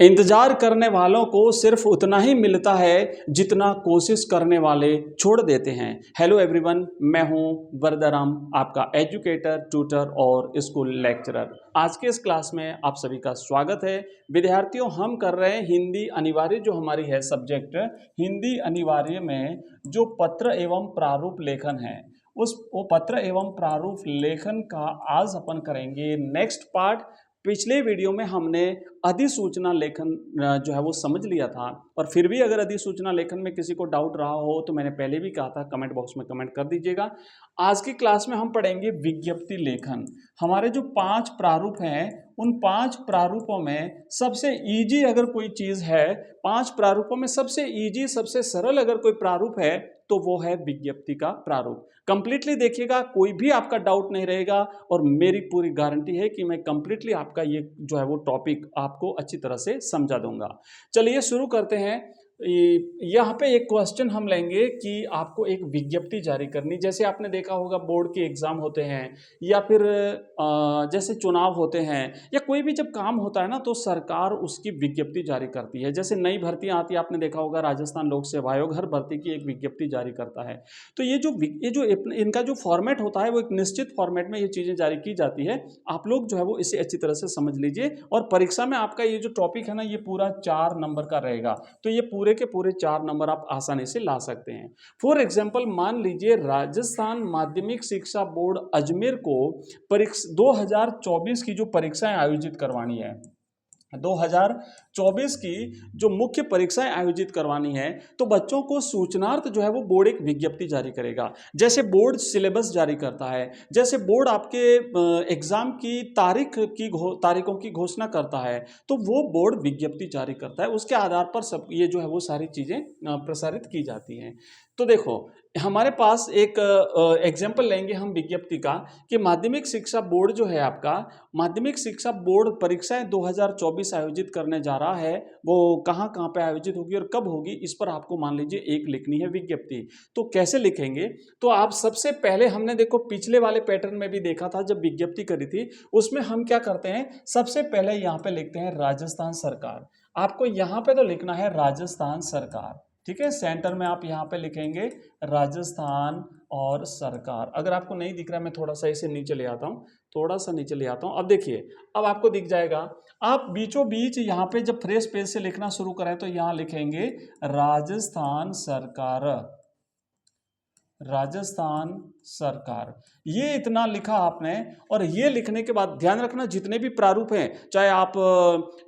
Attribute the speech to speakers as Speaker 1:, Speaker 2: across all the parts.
Speaker 1: इंतजार करने वालों को सिर्फ उतना ही मिलता है जितना कोशिश करने वाले छोड़ देते हैं। हेलो एवरीवन, मैं हूं वरदाराम, आपका एजुकेटर, ट्यूटर और स्कूल लेक्चरर। आज के इस क्लास में आप सभी का स्वागत है। विद्यार्थियों, हम कर रहे हैं हिंदी अनिवार्य, जो हमारी है सब्जेक्ट हिंदी अनिवार्य में जो पत्र एवं प्रारूप लेखन है, वो पत्र एवं प्रारूप लेखन का आज अपन करेंगे नेक्स्ट पार्ट। पिछले वीडियो में हमने अधिसूचना लेखन जो है वो समझ लिया था, और फिर भी अगर अधिसूचना लेखन में किसी को डाउट रहा हो तो मैंने पहले भी कहा था, कमेंट बॉक्स में कमेंट कर दीजिएगा। आज की क्लास में हम पढ़ेंगे विज्ञप्ति लेखन। हमारे जो 5 प्रारूप हैं, उन 5 प्रारूपों में सबसे इजी अगर कोई चीज़ है, 5 प्रारूपों में सबसे इजी, सबसे सरल अगर कोई प्रारूप है तो वो है विज्ञप्ति का प्रारूप। कंप्लीटली देखिएगा, कोई भी आपका डाउट नहीं रहेगा, और मेरी पूरी गारंटी है कि मैं कंप्लीटली आपका ये जो है वो टॉपिक आपको अच्छी तरह से समझा दूंगा। चलिए शुरू करते हैं। यहाँ पे एक क्वेश्चन हम लेंगे कि आपको एक विज्ञप्ति जारी करनी, जैसे आपने देखा होगा बोर्ड के एग्जाम होते हैं, या फिर जैसे चुनाव होते हैं, या कोई भी जब काम होता है ना तो सरकार उसकी विज्ञप्ति जारी करती है। जैसे नई भर्तियां आती है, आपने देखा होगा राजस्थान लोक सेवा आयोग हर भर्ती की एक विज्ञप्ति जारी करता है। तो ये जो इनका जो फॉर्मेट होता है वो एक निश्चित फॉर्मेट में ये चीज़ें जारी की जाती है। आप लोग जो है वो इसे अच्छी तरह से समझ लीजिए, और परीक्षा में आपका ये जो टॉपिक है ना, ये पूरा 4 नंबर का रहेगा। तो ये पूरे के पूरे 4 नंबर आप आसानी से ला सकते हैं। फॉर एग्जाम्पल, मान लीजिए राजस्थान माध्यमिक शिक्षा बोर्ड अजमेर को 2024 की जो परीक्षाएं आयोजित करवानी है, 2024 की जो मुख्य परीक्षाएं आयोजित करवानी है, तो बच्चों को सूचनार्थ जो है वो बोर्ड एक विज्ञप्ति जारी करेगा। जैसे बोर्ड सिलेबस जारी करता है, जैसे बोर्ड आपके एग्जाम की तारीखों की घोषणा करता है, तो वो बोर्ड विज्ञप्ति जारी करता है। उसके आधार पर सब ये जो है वो सारी चीज़ें प्रसारित की जाती हैं। तो देखो, हमारे पास एक एग्जाम्पल लेंगे हम विज्ञप्ति का, कि माध्यमिक शिक्षा बोर्ड जो है आपका, माध्यमिक शिक्षा बोर्ड परीक्षाएं 2024 आयोजित करने जा रहा है। वो कहाँ कहाँ पे आयोजित होगी और कब होगी, इस पर आपको मान लीजिए एक लिखनी है विज्ञप्ति। तो कैसे लिखेंगे? तो आप सबसे पहले, हमने देखो पिछले वाले पैटर्न में भी देखा था, जब विज्ञप्ति करी थी उसमें हम क्या करते हैं, सबसे पहले यहाँ पे लिखते हैं राजस्थान सरकार। आपको यहाँ पे तो लिखना है राजस्थान सरकार, ठीक है। सेंटर में आप यहाँ पे लिखेंगे राजस्थान और सरकार। अगर आपको नहीं दिख रहा है, मैं थोड़ा सा इसे नीचे ले आता हूँ, थोड़ा सा नीचे ले आता हूँ। अब देखिए, अब आपको दिख जाएगा। आप बीचों बीच यहाँ पे जब फ्रेश पेज से लिखना शुरू करें तो यहाँ लिखेंगे राजस्थान सरकार, राजस्थान सरकार। ये इतना लिखा आपने, और ये लिखने के बाद ध्यान रखना, जितने भी प्रारूप हैं, चाहे आप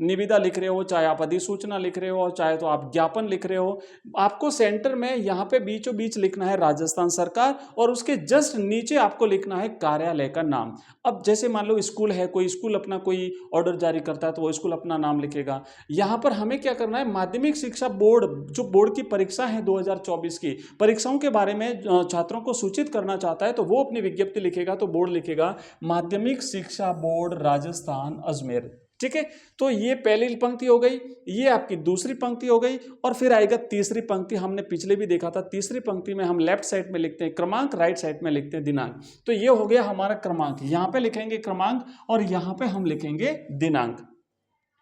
Speaker 1: निविदा लिख रहे हो, चाहे आप अधिसूचना लिख रहे हो, चाहे तो आप ज्ञापन लिख रहे हो, आपको सेंटर में यहाँ पे बीचों बीच लिखना है राजस्थान सरकार, और उसके जस्ट नीचे आपको लिखना है कार्यालय का नाम। अब जैसे मान लो स्कूल है, कोई स्कूल अपना कोई ऑर्डर जारी करता है तो वो स्कूल अपना नाम लिखेगा। यहाँ पर हमें क्या करना है, माध्यमिक शिक्षा बोर्ड, जो बोर्ड की परीक्षा है 2024 की परीक्षाओं के बारे में छात्रों को सूचित करना चाहता है, तो वो अपनी विज्ञप्ति लिखेगा, तो बोर्ड लिखेगा माध्यमिक शिक्षा बोर्ड राजस्थान अजमेर, ठीक है। तो ये पहली पंक्ति हो गई, ये आपकी दूसरी पंक्ति हो गई, और फिर आएगा तीसरी पंक्ति। हमने पिछले भी देखा था, तीसरी पंक्ति में हम लेफ्ट साइड में लिखते हैं क्रमांक, राइट साइड में लिखते हैं दिनांक। तो ये हो गया हमारा क्रमांक, यहाँ पे लिखेंगे क्रमांक और यहाँ पे हम लिखेंगे दिनांक।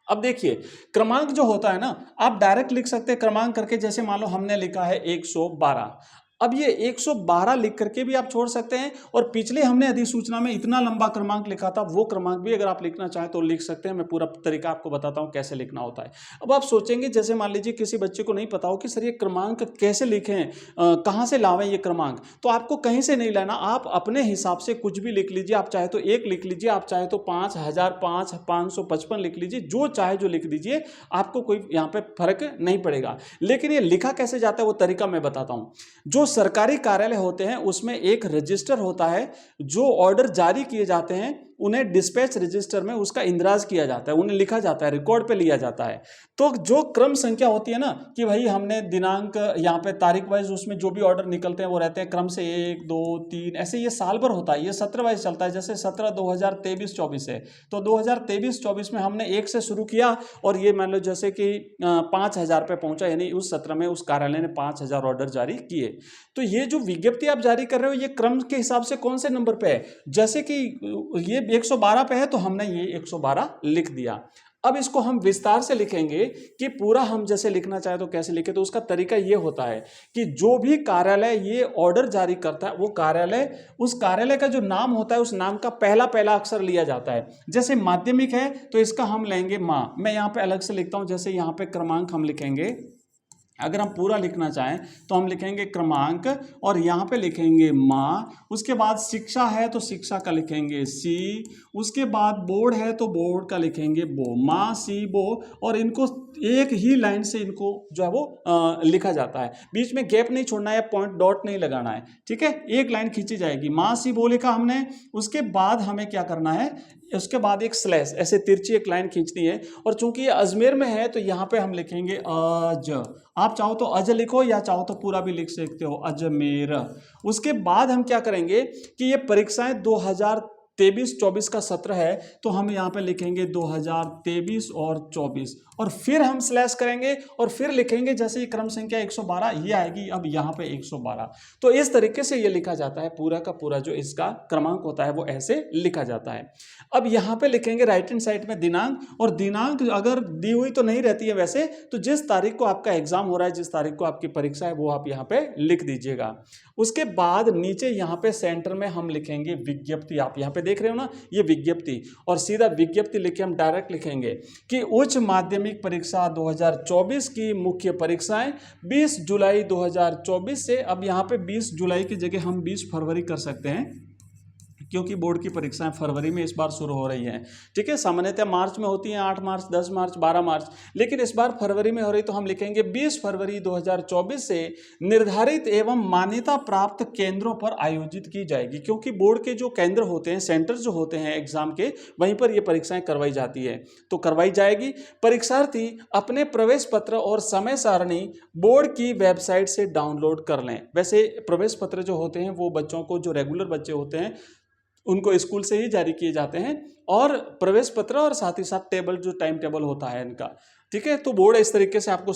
Speaker 1: अब देखिए, क्रमांक जो होता है ना, आप डायरेक्ट लिख सकते हैं क्रमांक करके। जैसे मान लो हमने लिखा है 112, अब ये 112 लिख करके भी आप छोड़ सकते हैं, और पिछले हमने अधिसूचना में इतना लंबा क्रमांक लिखा था, वो क्रमांक भी अगर आप लिखना चाहें तो लिख सकते हैं। मैं पूरा तरीका आपको बताता हूं कैसे लिखना होता है। अब आप सोचेंगे, जैसे मान लीजिए किसी बच्चे को नहीं पता हो कि सर ये क्रमांक कैसे लिखें, कहाँ से लावें ये क्रमांक, तो आपको कहीं से नहीं लाना, आप अपने हिसाब से कुछ भी लिख लीजिए। आप चाहे तो 1 लिख लीजिए, आप चाहे तो 5005 555 लिख लीजिए, जो चाहे जो लिख दीजिए, आपको कोई यहाँ पे फर्क नहीं पड़ेगा। लेकिन ये लिखा कैसे जाता है वो तरीका मैं बताता हूँ। जो सरकारी कार्यालय होते हैं उसमें एक रजिस्टर होता है, जो ऑर्डर जारी किए जाते हैं उन्हें डिस्पैच रजिस्टर में उसका इंदराज किया जाता है, उन्हें लिखा जाता है, रिकॉर्ड पे लिया जाता है। तो जो क्रम संख्या होती है ना, कि भाई हमने दिनांक यहाँ पे तारीख वाइज उसमें जो भी ऑर्डर निकलते हैं वो रहते हैं क्रम से 1 2 3 ऐसे, ये साल भर होता है, ये सत्र वाइज चलता है। जैसे 17 2023-24 है, तो 2023-24 में हमने 1 से शुरू किया, और ये मान लो जैसे कि 5000 पे पहुंचा, यानी उस सत्र में उस कार्यालय ने 5000 ऑर्डर जारी किए। तो ये जो विज्ञप्ति आप जारी कर रहे हो, ये क्रम के हिसाब से कौन से नंबर पे है, जैसे कि ये 112 पे है तो हमने ये 112 लिख दिया। अब इसको हम विस्तार से लिखेंगे कि पूरा हम जैसे लिखना चाहे तो कैसे लिखे, तो उसका तरीका ये होता है कि जो भी कार्यालय ये ऑर्डर जारी करता है वो कार्यालय, उस कार्यालय का जो नाम होता है उस नाम का पहला पहला अक्षर लिया जाता है। जैसे माध्यमिक है तो इसका हम लेंगे माँ, मैं यहाँ पे अलग से लिखता हूँ, जैसे यहाँ पे क्रमांक हम लिखेंगे, अगर हम पूरा लिखना चाहें तो हम लिखेंगे क्रमांक और यहाँ पे लिखेंगे माँ, उसके बाद शिक्षा है तो शिक्षा का लिखेंगे सी, उसके बाद बोर्ड है तो बोर्ड का लिखेंगे बो, माँ सी बो, और इनको एक ही लाइन से इनको जो है वो लिखा जाता है, बीच में गैप नहीं छोड़ना है, पॉइंट डॉट नहीं लगाना है, ठीक है, एक लाइन खींची जाएगी, माँ सी बो लिखा हमने। उसके बाद हमें क्या करना है, उसके बाद एक स्लैश ऐसे तिरछी एक लाइन खींचनी है, और चूंकि ये अजमेर में है तो यहाँ पे हम लिखेंगे अज, आप चाहो तो अज लिखो या चाहो तो पूरा भी लिख सकते हो अजमेर। उसके बाद हम क्या करेंगे कि ये परीक्षाएं 2023-24 का सत्र है तो हम यहाँ पे लिखेंगे 2023 और 24, और फिर हम स्लैश करेंगे और फिर लिखेंगे जैसे ये क्रम संख्या 112 ये आएगी, अब यहाँ पे 112। तो इस तरीके से ये लिखा जाता है, पूरा का पूरा जो इसका क्रमांक होता है वो ऐसे लिखा जाता है। अब यहाँ पे लिखेंगे राइट हैंड साइड में दिनांक, और दिनांक अगर दी हुई तो नहीं रहती है वैसे, तो जिस तारीख को आपका एग्जाम हो रहा है, जिस तारीख को आपकी परीक्षा है वो आप यहाँ पे लिख दीजिएगा। उसके बाद नीचे यहाँ पे सेंटर में हम लिखेंगे विज्ञप्ति, आप यहाँ पे देख रहे हो ना ये विज्ञप्ति, और सीधा विज्ञप्ति लिखे हम डायरेक्ट लिखेंगे कि उच्च माध्यमिक परीक्षा 2024 की मुख्य परीक्षाएं 20 जुलाई 2024 से, अब यहाँ पे 20 जुलाई की जगह हम 20 फरवरी कर सकते हैं क्योंकि बोर्ड की परीक्षाएं फरवरी में इस बार शुरू हो रही हैं, ठीक है, सामान्यतः मार्च में होती हैं 8 मार्च 10 मार्च 12 मार्च, लेकिन इस बार फरवरी में हो रही, तो हम लिखेंगे 20 फरवरी 2024 से निर्धारित एवं मान्यता प्राप्त केंद्रों पर आयोजित की जाएगी, क्योंकि बोर्ड के जो केंद्र होते हैं, सेंटर जो होते हैं एग्जाम के, वहीं पर ये परीक्षाएं करवाई जाती है, तो करवाई जाएगी। परीक्षार्थी अपने प्रवेश पत्र और समय सारणी बोर्ड की वेबसाइट से डाउनलोड कर लें। वैसे प्रवेश पत्र जो होते हैं वो बच्चों को, जो रेगुलर बच्चे होते हैं उनको स्कूल से ही जारी किए जाते हैं, और प्रवेश पत्र और साथ ही साथ टेबल, जो टाइम टेबल होता है इनका, ठीक है, तो बोर्ड इस तरीके से आपको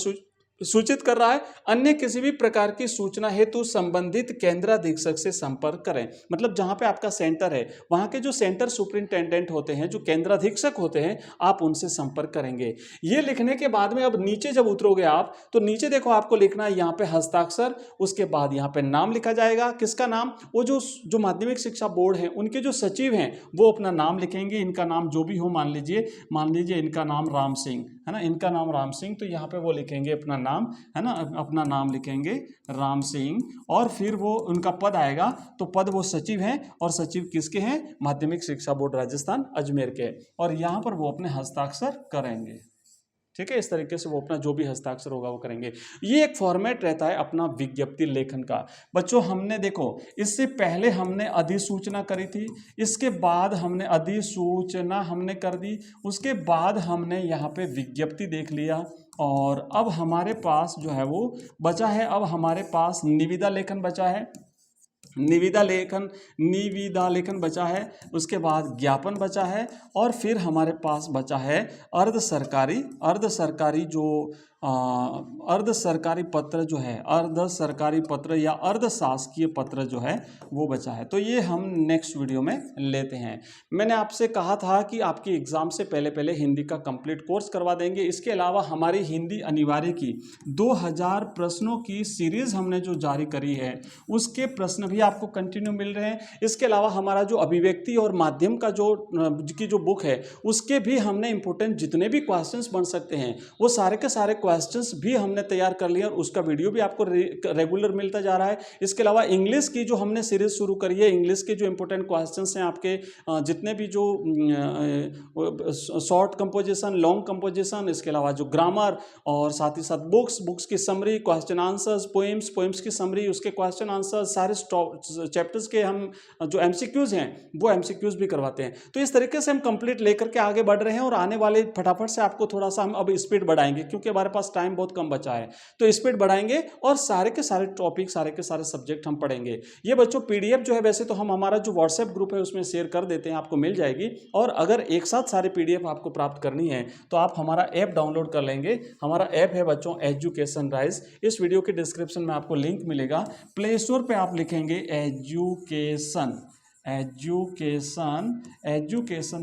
Speaker 1: सूचित कर रहा है। अन्य किसी भी प्रकार की सूचना हेतु संबंधित केंद्राधीक्षक से संपर्क करें, मतलब जहां पे आपका सेंटर है वहां के जो सेंटर सुपरिंटेंडेंट होते हैं, जो केंद्राधीक्षक होते हैं, आप उनसे संपर्क करेंगे। ये लिखने के बाद में अब नीचे जब उतरोगे आप तो नीचे देखो आपको लिखना है यहाँ पे हस्ताक्षर, उसके बाद यहाँ पे नाम लिखा जाएगा, किसका नाम, वो जो माध्यमिक शिक्षा बोर्ड है उनके जो सचिव हैं वो अपना नाम लिखेंगे, इनका नाम जो भी हो, मान लीजिए इनका नाम राम सिंह है ना, इनका नाम राम सिंह, तो यहाँ पे वो लिखेंगे अपना नाम, है ना, अपना नाम लिखेंगे राम सिंह, और फिर वो उनका पद आएगा, तो पद वो सचिव हैं, और सचिव किसके हैं, माध्यमिक शिक्षा बोर्ड राजस्थान अजमेर के, और यहाँ पर वो अपने हस्ताक्षर करेंगे, ठीक है, इस तरीके से वो अपना जो भी हस्ताक्षर होगा वो करेंगे। ये एक फॉर्मेट रहता है अपना विज्ञप्ति लेखन का। बच्चों हमने देखो इससे पहले हमने अधिसूचना करी थी, इसके बाद हमने अधिसूचना हमने कर दी, उसके बाद हमने यहाँ पे विज्ञप्ति देख लिया, और अब हमारे पास जो है वो बचा है, अब हमारे पास निविदा लेखन बचा है, निविदा लेखन बचा है, उसके बाद ज्ञापन बचा है, और फिर हमारे पास बचा है अर्ध सरकारी पत्र जो है, अर्ध सरकारी पत्र या अर्ध शासकीय पत्र जो है वो बचा है। तो ये हम नेक्स्ट वीडियो में लेते हैं। मैंने आपसे कहा था कि आपकी एग्जाम से पहले हिंदी का कंप्लीट कोर्स करवा देंगे। इसके अलावा हमारी हिंदी अनिवार्य की 2000 प्रश्नों की सीरीज हमने जो जारी करी है उसके प्रश्न भी आपको कंटिन्यू मिल रहे हैं। इसके अलावा हमारा जो अभिव्यक्ति और माध्यम का जो बुक है उसके भी हमने इंपोर्टेंट जितने भी क्वेश्चंस बन सकते हैं वो सारे के सारे क्वेश्चंस भी हमने तैयार कर लिए, और उसका वीडियो भी आपको रेगुलर मिलता जा रहा है। इसके अलावा इंग्लिश की जो हमने सीरीज शुरू करी है, इंग्लिश के जो इंपोर्टेंट क्वेश्चंस हैं आपके जितने भी जो शॉर्ट कंपोजिशन, लॉन्ग कंपोजिशन, इसके अलावा जो ग्रामर, और साथ ही साथ बुक्स की समरी, क्वेश्चन आंसर्स, पोएम्स की समरी, उसके क्वेश्चन आंसर, सारे चैप्टर्स के हम जो एमसीक्यूज हैं वो एमसीक्यूज भी करवाते हैं। तो इस तरीके से हम कंप्लीट लेकर के आगे बढ़ रहे हैं, और आने वाले फटाफट से आपको थोड़ा सा हम अब स्पीड बढ़ाएंगे क्योंकि हमारे पास टाइम बहुत कम बचा है, तो स्पीड बढ़ाएंगे और सारे के सारे टॉपिक, सारे के सारे सब्जेक्ट हम पढ़ेंगे। ये बच्चों पीडीएफ जो है वैसे तो हम हमारा जो व्हाट्सएप ग्रुप है उसमें शेयर कर देते हैं, आपको मिल जाएगी, और अगर एक साथ सारे पीडीएफ आपको प्राप्त करनी है तो आप हमारा ऐप डाउनलोड कर लेंगे। हमारा ऐप है बच्चों एजुकेशन राइज। इस वीडियो के डिस्क्रिप्शन में आपको लिंक मिलेगा, प्ले स्टोर पर आप लिखेंगे एजुकेशन, एजुकेशन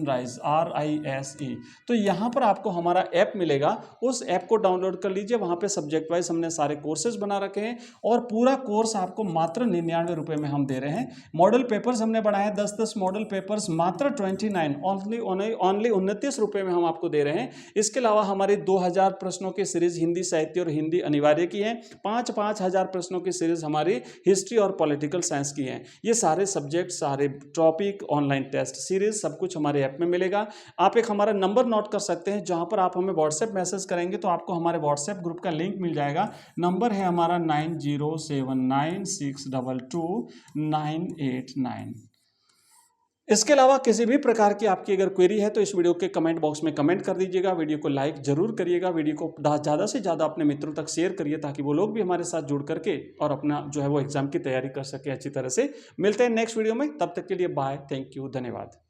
Speaker 1: राइज RISE। तो यहाँ पर आपको हमारा ऐप मिलेगा, उस ऐप को डाउनलोड कर लीजिए। वहाँ पे सब्जेक्ट वाइज हमने सारे कोर्सेज बना रखे हैं और पूरा कोर्स आपको मात्र 99 रुपये में हम दे रहे हैं। मॉडल पेपर्स हमने बनाए 10-10 मॉडल पेपर्स मात्र 29 ओनली 29 रुपये में हम आपको दे रहे हैं। इसके अलावा हमारी 2000 प्रश्नों की सीरीज हिंदी साहित्य और हिंदी अनिवार्य की है, 5-5 हजार प्रश्नों की सीरीज हमारी हिस्ट्री और पॉलिटिकल साइंस की है। ये सारे सब्जेक्ट, सारे टॉपिक, ऑनलाइन टेस्ट सीरीज सब कुछ हमारे ऐप में मिलेगा। आप एक हमारा नंबर नोट कर सकते हैं, जहां पर आप हमें व्हाट्सएप मैसेज करेंगे तो आपको हमारे व्हाट्सएप ग्रुप का लिंक मिल जाएगा। नंबर है हमारा 9079622989। इसके अलावा किसी भी प्रकार की आपकी अगर क्वेरी है तो इस वीडियो के कमेंट बॉक्स में कमेंट कर दीजिएगा। वीडियो को लाइक जरूर करिएगा, वीडियो को ज़्यादा से ज़्यादा अपने मित्रों तक शेयर करिए, ताकि वो लोग भी हमारे साथ जुड़ करके और अपना जो है वो एग्जाम की तैयारी कर सके अच्छी तरह से। मिलते हैं नेक्स्ट वीडियो में, तब तक के लिए बाय, थैंक यू, धन्यवाद।